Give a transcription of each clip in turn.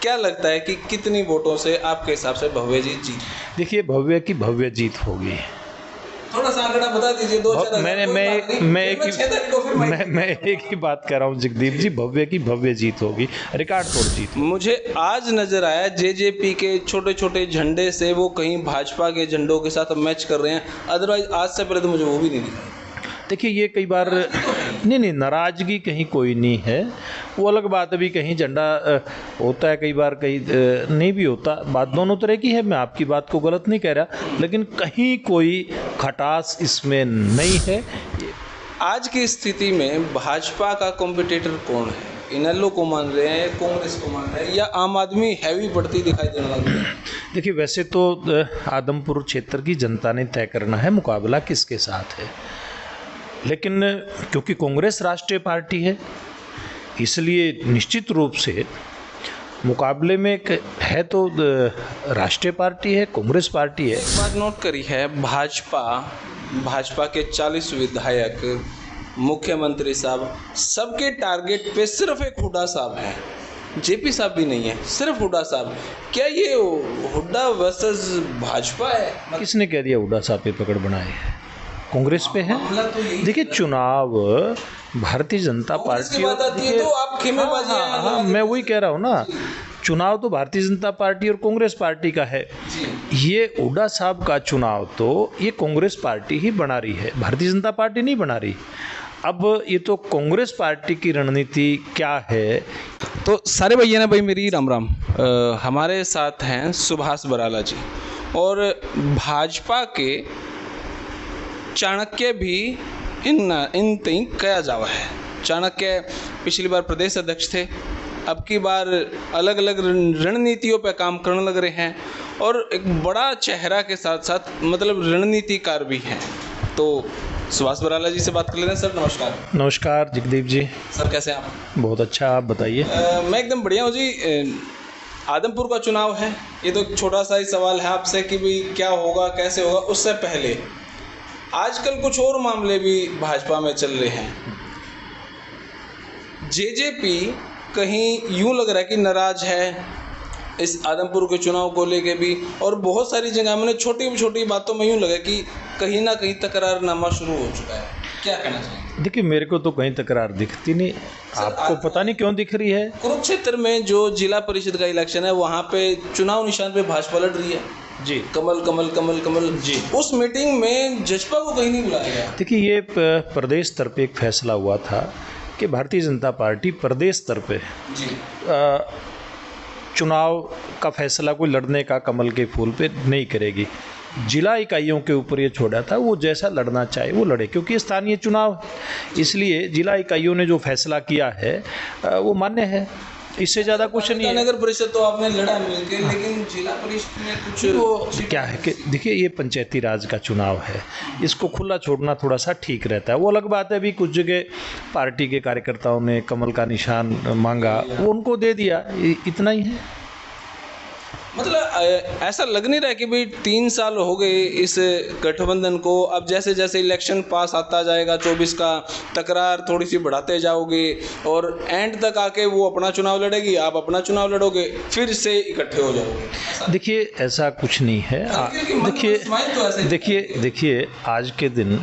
क्या लगता है कि कितनी वोटों से आपके हिसाब से भव्य जी जीत? देखिए, भव्य की भव्य जीत होगी। थोड़ा सा आंकड़ा बता दीजिए, 2-4 मैं एक ही बात कर रहा हूँ जगदीप जी, भव्य की भव्य जीत होगी, रिकॉर्ड तोड़ जीत। मुझे आज नजर आया जेजेपी के छोटे छोटे झंडे से वो कहीं भाजपा के झंडों के साथ मैच कर रहे हैं, अदरवाइज आज से पहले तो मुझे वो भी नहीं दिखा। देखिए, ये कई बार नहीं, नाराज़गी कहीं कोई नहीं है, वो अलग बात है। अभी कहीं झंडा होता है, कई बार कहीं नहीं भी होता, बात दोनों तरह की है। मैं आपकी बात को गलत नहीं कह रहा, लेकिन कहीं कोई खटास इसमें नहीं है। आज की स्थिति में भाजपा का कॉम्पिटिटर कौन है? इनेलो को मान रहे हैं, कांग्रेस को मान रहे हैं, या आम आदमी हैवी बढ़ती दिखाई देने लगी है? देखिए, वैसे तो आदमपुर क्षेत्र की जनता ने तय करना है मुकाबला किसके साथ है, लेकिन क्योंकि कांग्रेस राष्ट्रीय पार्टी है, इसलिए निश्चित रूप से मुकाबले में एक है तो राष्ट्रीय पार्टी है, कांग्रेस पार्टी है। एक बात नोट करी है, भाजपा के 40 विधायक, मुख्यमंत्री साहब, सबके टारगेट पे सिर्फ एक हुड्डा साहब है, जेपी साहब भी नहीं है, सिर्फ हुड्डा साहब। क्या ये हुड्डा वर्सेस भाजपा है? किसने कह दिया हुड्डा साहब पे पकड़ बनाए? कांग्रेस पे है। देखिए, चुनाव भारतीय जनता पार्टी, तो आप खेमेबाजी। हाँ, मैं वही कह रहा हूँ ना, चुनाव तो भारतीय जनता पार्टी और कांग्रेस पार्टी का है। ये हुड्डा साहब का चुनाव तो ये कांग्रेस पार्टी ही बना रही है, भारतीय जनता पार्टी नहीं बना रही। अब ये तो कांग्रेस पार्टी की रणनीति क्या है। तो सारे भैया ने भाई मेरी राम राम। हमारे साथ हैं सुभाष बराला जी, और भाजपा के चाणक्य भी इन तई कया जावा है। चाणक्य पिछली बार प्रदेश अध्यक्ष थे, अब की बार अलग अलग रणनीतियों पर काम करने लग रहे हैं, और एक बड़ा चेहरा के साथ साथ मतलब रणनीतिकार भी हैं। तो सुभाष बराला जी से बात कर लेते हैं। सर नमस्कार। नमस्कार जगदीप जी। सर कैसे हैं आप? बहुत अच्छा, आप बताइए। मैं एकदम बढ़िया हूँ जी। आदमपुर का चुनाव है, ये तो छोटा सा ही सवाल है आपसे कि भाई क्या होगा, कैसे होगा। उससे पहले आजकल कुछ और मामले भी भाजपा में चल रहे हैं। जेजेपी कहीं यूं लग रहा है कि नाराज है इस आदमपुर के चुनाव को लेके भी, और बहुत सारी जगह मैंने छोटी छोटी बातों में यूं लगा कि कहीं ना कहीं तकरारनामा शुरू हो चुका है। क्या कहना चाहिए? देखिए, मेरे को तो कहीं तकरार दिखती नहीं, आपको पता नहीं क्यों दिख रही है। कुरुक्षेत्र में जो जिला परिषद का इलेक्शन है, वहाँ पे चुनाव निशान पे भाजपा लड़ रही है जी, कमल कमल कमल कमल जी। उस मीटिंग में जसपा को कहीं नहीं बुलाया गया। देखिए, ये प्रदेश स्तर पे एक फैसला हुआ था कि भारतीय जनता पार्टी प्रदेश स्तर पे जी चुनाव का फैसला कोई लड़ने का कमल के फूल पे नहीं करेगी। जिला इकाइयों के ऊपर ये छोड़ा था, वो जैसा लड़ना चाहे वो लड़े, क्योंकि स्थानीय चुनाव है, इसलिए जिला इकाइयों ने जो फैसला किया है वो मान्य है, इससे ज़्यादा कुछ नहीं है। नगर परिषद तो आपने लड़ा मिलकर, लेकिन जिला परिषद में कुछ वो क्या है कि देखिए, ये पंचायती राज का चुनाव है, इसको खुला छोड़ना थोड़ा सा ठीक रहता है। वो अलग बात है, अभी कुछ जगह पार्टी के कार्यकर्ताओं ने कमल का निशान मांगा, वो उनको दे दिया, इतना ही है। मतलब ऐसा लग नहीं रहा कि भाई 3 साल हो गए इस गठबंधन को, अब जैसे जैसे इलेक्शन पास आता जाएगा 24 का, तकरार थोड़ी सी बढ़ाते जाओगे, और एंड तक आके वो अपना चुनाव लड़ेगी, आप अपना चुनाव लड़ोगे, फिर से इकट्ठे हो जाओगे। देखिए, ऐसा कुछ नहीं है। देखिए, आज के दिन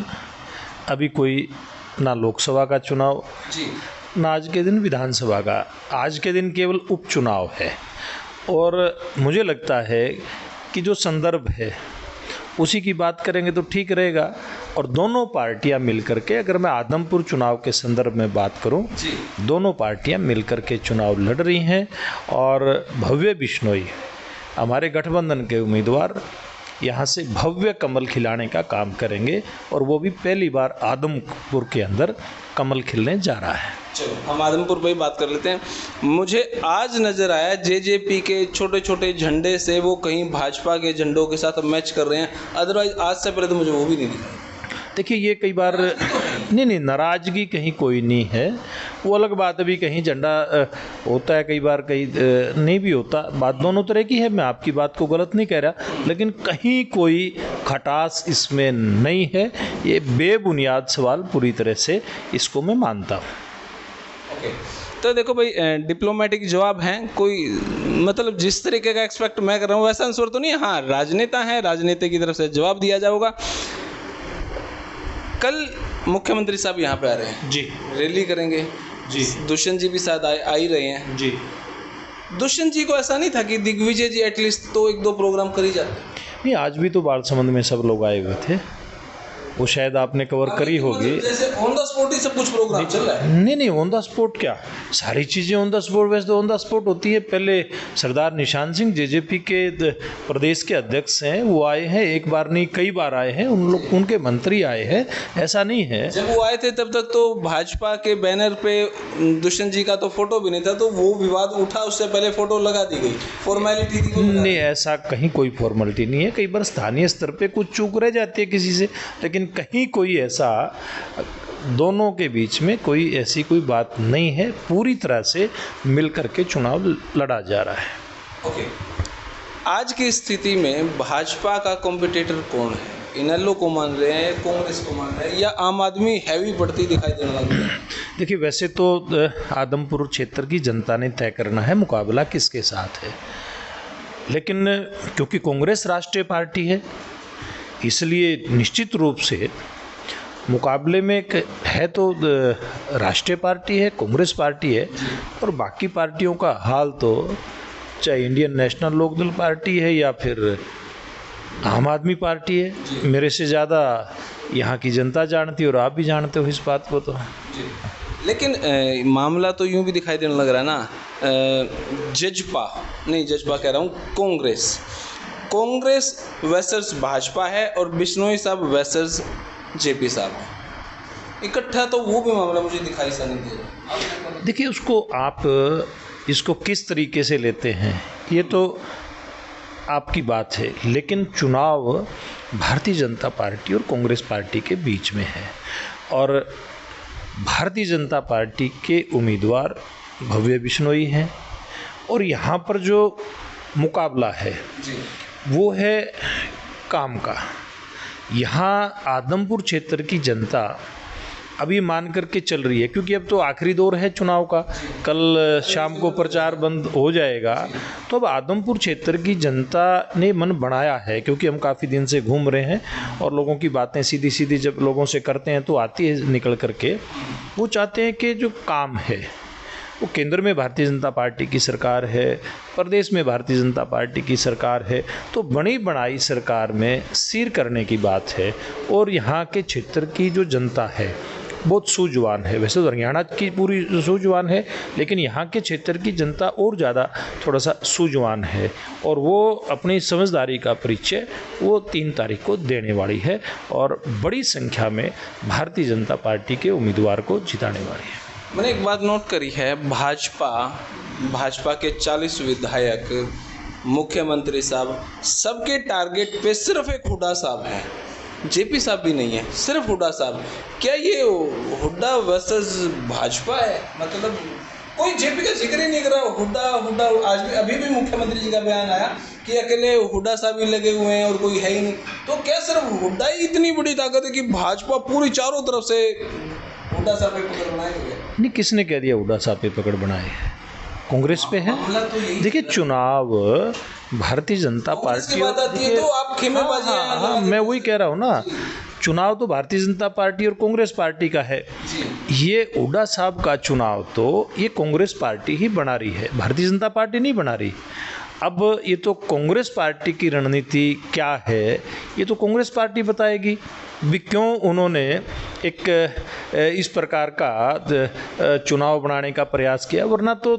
अभी कोई ना लोकसभा का चुनाव जी, ना आज के दिन विधानसभा का, आज के दिन केवल उपचुनाव है। और मुझे लगता है कि जो संदर्भ है उसी की बात करेंगे तो ठीक रहेगा। और दोनों पार्टियां मिलकर के, अगर मैं आदमपुर चुनाव के संदर्भ में बात करूं, दोनों पार्टियां मिलकर के चुनाव लड़ रही हैं, और भव्य बिश्नोई हमारे गठबंधन के उम्मीदवार यहाँ से भव्य कमल खिलाने का काम करेंगे, और वो भी पहली बार आदमपुर के अंदर कमल खिलने जा रहा है। चलो हम आदमपुर पर ही बात कर लेते हैं। मुझे आज नज़र आया जेजेपी के छोटे छोटे झंडे से वो कहीं भाजपा के झंडों के साथ मैच कर रहे हैं, अदरवाइज आज से पहले तो मुझे वो भी नहीं दिखा। देखिए, ये कई बार नहीं, नाराज़गी कहीं कोई नहीं है, वो अलग बात है। अभी कहीं झंडा होता है, कई बार कहीं नहीं भी होता, बात दोनों तरह की है। मैं आपकी बात को गलत नहीं कह रहा, लेकिन कहीं कोई खटास इसमें नहीं है। ये बेबुनियाद सवाल पूरी तरह से इसको मैं मानता हूँ। ओके, तो देखो भाई, डिप्लोमेटिक जवाब हैं, कोई मतलब जिस तरीके का एक्सपेक्ट मैं कर रहा हूँ वैसा आंसर तो नहीं है। हाँ, राजनेता है, राजनेता की तरफ से जवाब दिया जाएगा। कल मुख्यमंत्री साहब यहाँ पे आ रहे हैं जी रैली करेंगे जी दुष्यंत जी भी शायद आ ही रहे हैं जी। दुष्यंत जी को ऐसा नहीं था कि दिग्विजय जी एटलीस्ट तो 1-2 प्रोग्राम कर ही जाते? नहीं, आज भी तो बालसमंद में सब लोग आए हुए थे, वो शायद आपने कवर करी होगी। जैसे ऑन द स्पॉट ही सब कुछ प्रोग्राम चल रहा है। नहीं, ऑन द स्पॉट क्या, सारी चीज़ें ऑन द स्पॉट, वैसे तो ऑन द स्पॉट होती है। पहले सरदार निशान सिंह जेजेपी के प्रदेश के अध्यक्ष हैं, वो आए हैं, एक बार नहीं कई बार आए हैं, उन लोग उनके मंत्री आए हैं, ऐसा नहीं है। जब वो आए थे तब तक तो भाजपा के बैनर पे दुष्यंत जी का तो फोटो भी नहीं था, तो वो विवाद उठा, उससे पहले फोटो लगा दी गई, फॉर्मेलिटी थी। नहीं, ऐसा कहीं कोई फॉर्मेलिटी नहीं है। कई बार स्थानीय स्तर पे कुछ चूक रह जाती है किसी से, लेकिन कहीं कोई ऐसा दोनों के बीच में कोई ऐसी कोई बात नहीं है। पूरी तरह से मिल करके चुनाव लड़ा जा रहा है। ओके, आज की स्थिति में भाजपा का कॉम्पिटिटर कौन है? इनेलो को मान रहे हैं, कांग्रेस को मान रहे हैं, या आम आदमी हैवी बढ़ती दिखाई देने लगी है? देखिए, वैसे तो आदमपुर क्षेत्र की जनता ने तय करना है मुकाबला किसके साथ है, लेकिन क्योंकि कांग्रेस राष्ट्रीय पार्टी है, इसलिए निश्चित रूप से मुकाबले में एक है तो राष्ट्रीय पार्टी है, कांग्रेस पार्टी है, और बाकी पार्टियों का हाल तो चाहे इंडियन नेशनल लोकदल पार्टी है या फिर आम आदमी पार्टी है, मेरे से ज़्यादा यहाँ की जनता जानती है और आप भी जानते हो इस बात को। तो लेकिन मामला तो यूं भी दिखाई देने लग रहा है ना, जजपा कह रहा हूँ, कांग्रेस वर्सेस भाजपा है और बिश्नोई साहब वर्सेस जेपी साहब है इकट्ठा, तो वो भी मामला मुझे दिखाई सा नहीं दे रहा। देखिए, उसको आप इसको किस तरीके से लेते हैं ये तो आपकी बात है, लेकिन चुनाव भारतीय जनता पार्टी और कांग्रेस पार्टी के बीच में है, और भारतीय जनता पार्टी के उम्मीदवार भव्य बिश्नोई हैं, और यहाँ पर जो मुकाबला है वो है काम का। यहाँ आदमपुर क्षेत्र की जनता अभी मान करके चल रही है, क्योंकि अब तो आखिरी दौर है चुनाव का, कल शाम को प्रचार बंद हो जाएगा, तो अब आदमपुर क्षेत्र की जनता ने मन बनाया है, क्योंकि हम काफ़ी दिन से घूम रहे हैं और लोगों की बातें सीधी सीधी जब लोगों से करते हैं तो आती है निकल करके। वो चाहते हैं कि जो काम है वो केंद्र में भारतीय जनता पार्टी की सरकार है, प्रदेश में भारतीय जनता पार्टी की सरकार है, तो बनी बनाई सरकार में सिर करने की बात है। और यहाँ के क्षेत्र की जो जनता है बहुत सूझवान है, वैसे तो हरियाणा की पूरी सूझवान है, लेकिन यहाँ के क्षेत्र की जनता और ज़्यादा थोड़ा सा सूझवान है, और वो अपनी समझदारी का परिचय वो 3 तारीख को देने वाली है, और बड़ी संख्या में भारतीय जनता पार्टी के उम्मीदवार को जिताने वाली है। मैंने एक बात नोट करी है, भाजपा के 40 विधायक, मुख्यमंत्री साहब, सबके टारगेट पे सिर्फ एक हुड्डा साहब है, जेपी साहब भी नहीं है, सिर्फ हुड्डा साहब। क्या ये हुड्डा वर्सेस भाजपा है? मतलब कोई जेपी का जिक्र ही नहीं कर रहा, हुड्डा। आज भी अभी भी मुख्यमंत्री जी का बयान आया कि अकेले हुड्डा साहब ही लगे हुए हैं और कोई है ही नहीं। तो क्या सिर्फ हुड्डा ही इतनी बड़ी ताकत है कि भाजपा पूरी चारों तरफ से हुड्डा साहब पे पकड़ बनाए हुए? नहीं, किसने कह दिया हुड्डा साहब पे पकड़ बनाए? कांग्रेस पे है। देखिए, चुनाव भारतीय जनता पार्टी, तो आप खेमेबाजी। हाँ, मैं वही कह रहा हूँ ना, चुनाव तो भारतीय जनता पार्टी और कांग्रेस पार्टी का है। ये हुड्डा साहब का चुनाव तो ये कांग्रेस पार्टी ही बना रही है, भारतीय जनता पार्टी नहीं बना रही। अब ये तो कांग्रेस पार्टी की रणनीति क्या है ये तो कांग्रेस पार्टी बताएगी भी, क्यों उन्होंने एक इस प्रकार का चुनाव बनाने का प्रयास किया, वरना तो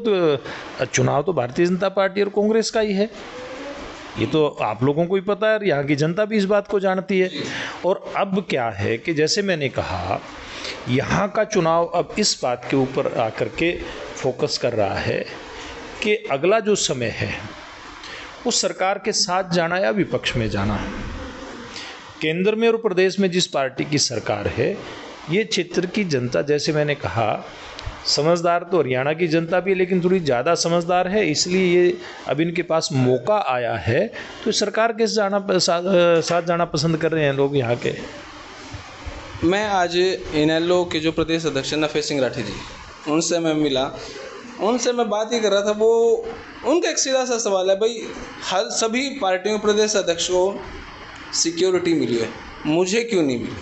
चुनाव तो भारतीय जनता पार्टी और कांग्रेस का ही है। ये तो आप लोगों को ही पता है, यहाँ की जनता भी इस बात को जानती है। और अब क्या है कि जैसे मैंने कहा, यहाँ का चुनाव अब इस बात के ऊपर आकर के फोकस कर रहा है कि अगला जो समय है वो सरकार के साथ जाना या विपक्ष में जाना। केंद्र में और प्रदेश में जिस पार्टी की सरकार है, ये क्षेत्र की जनता, जैसे मैंने कहा, समझदार तो हरियाणा की जनता भी है, लेकिन थोड़ी ज़्यादा समझदार है, इसलिए ये अब इनके पास मौका आया है, तो सरकार के साथ जाना पसंद कर रहे हैं लोग यहाँ के। मैं आज इनेलो के जो प्रदेश अध्यक्ष नफे सिंह राठी जी, उनसे मैं मिला, उनसे मैं बात ही कर रहा था, वो उनका एक सीधा सा सवाल है, भाई हर सभी पार्टियों प्रदेश अध्यक्ष को सिक्योरिटी मिली है, मुझे क्यों नहीं मिली?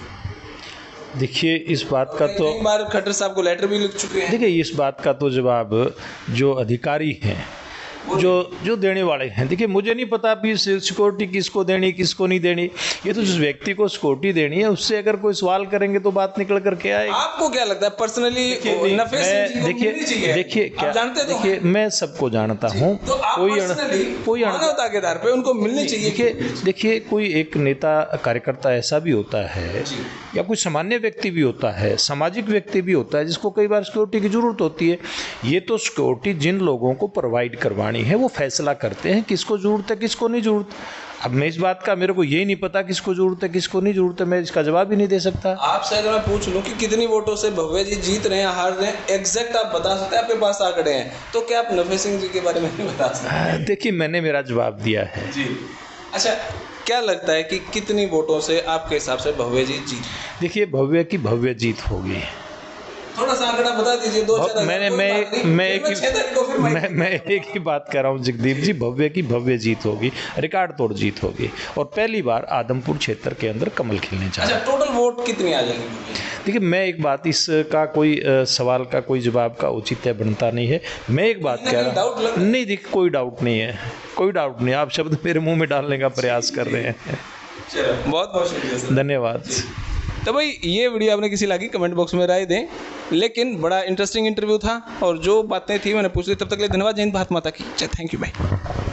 देखिए इस बात का तो कई बार खट्टर साहब को लेटर भी लिख चुके हैं। देखिए इस बात का तो जवाब जो अधिकारी हैं, जो देने वाले हैं, देखिए मुझे नहीं पता अभी सिक्योरिटी किसको देनी किसको नहीं देनी। ये तो जिस व्यक्ति को सिक्योरिटी देनी है उससे अगर कोई सवाल करेंगे तो बात निकल करके आएगी। आपको क्या लगता है पर्सनली? देखिए क्या जानते हो, देखिए मैं सबको जानता हूँ, कोई मानवता के आधार पे उनको मिलनी चाहिए। देखिए कोई एक नेता कार्यकर्ता ऐसा भी होता है या कोई सामान्य व्यक्ति भी होता है, सामाजिक व्यक्ति भी होता है जिसको कई बार सिक्योरिटी की जरूरत होती है। ये तो सिक्योरिटी जिन लोगों को प्रोवाइड करवानी है वो फैसला करते हैं किसको जरूरत है किसको नहीं जरूरत। अब मैं इस बात का, मेरे को ये नहीं पता किसको जरूरत है किसको नहीं जरूरत है, मैं इसका जवाब ही नहीं दे सकता। आपसे अगर मैं पूछ लूं कि कितनी वोटों से भव्य जी जीत रहे हैं हार रहे हैं, एग्जैक्ट आप बता सकते हैं? आपके पास आ खड़े हैं, तो क्या आप नफे सिंह जी के बारे में नहीं बता सकते? देखिए मैंने मेरा जवाब दिया है जी। अच्छा, क्या लगता है कि कितनी वोटों से आपके हिसाब से भव्य जी जीत? देखिए भव्य की भव्य जीत होगी। थोड़ा सा आंकड़ा बता दीजिए। मैं एक ही बात कर रहा हूँ जगदीप जी, भव्य की भव्य जीत होगी, रिकॉर्ड तोड़ जीत होगी और पहली बार आदमपुर क्षेत्र के अंदर कमल खिलने जा रहा है। अच्छा, टोटल वोट कितनी आ जाएंगी? देखिए मैं एक बात, इसका कोई सवाल का कोई जवाब का औचित्य बनता नहीं है। मैं एक बात कह रहा हूँ, नहीं देखिए कोई डाउट नहीं है, कोई डाउट नहीं। आप शब्द मेरे मुंह में डालने का प्रयास कर रहे हैं। बहुत बहुत शुक्रिया, धन्यवाद। तो भाई ये वीडियो आपने किसी लगी कमेंट बॉक्स में राय दें, लेकिन बड़ा इंटरेस्टिंग इंटरव्यू था और जो बातें थी मैंने पूछ ली। तब तक के लिए धन्यवाद। जय हिंद, भारत माता की जय। थैंक यू भाई।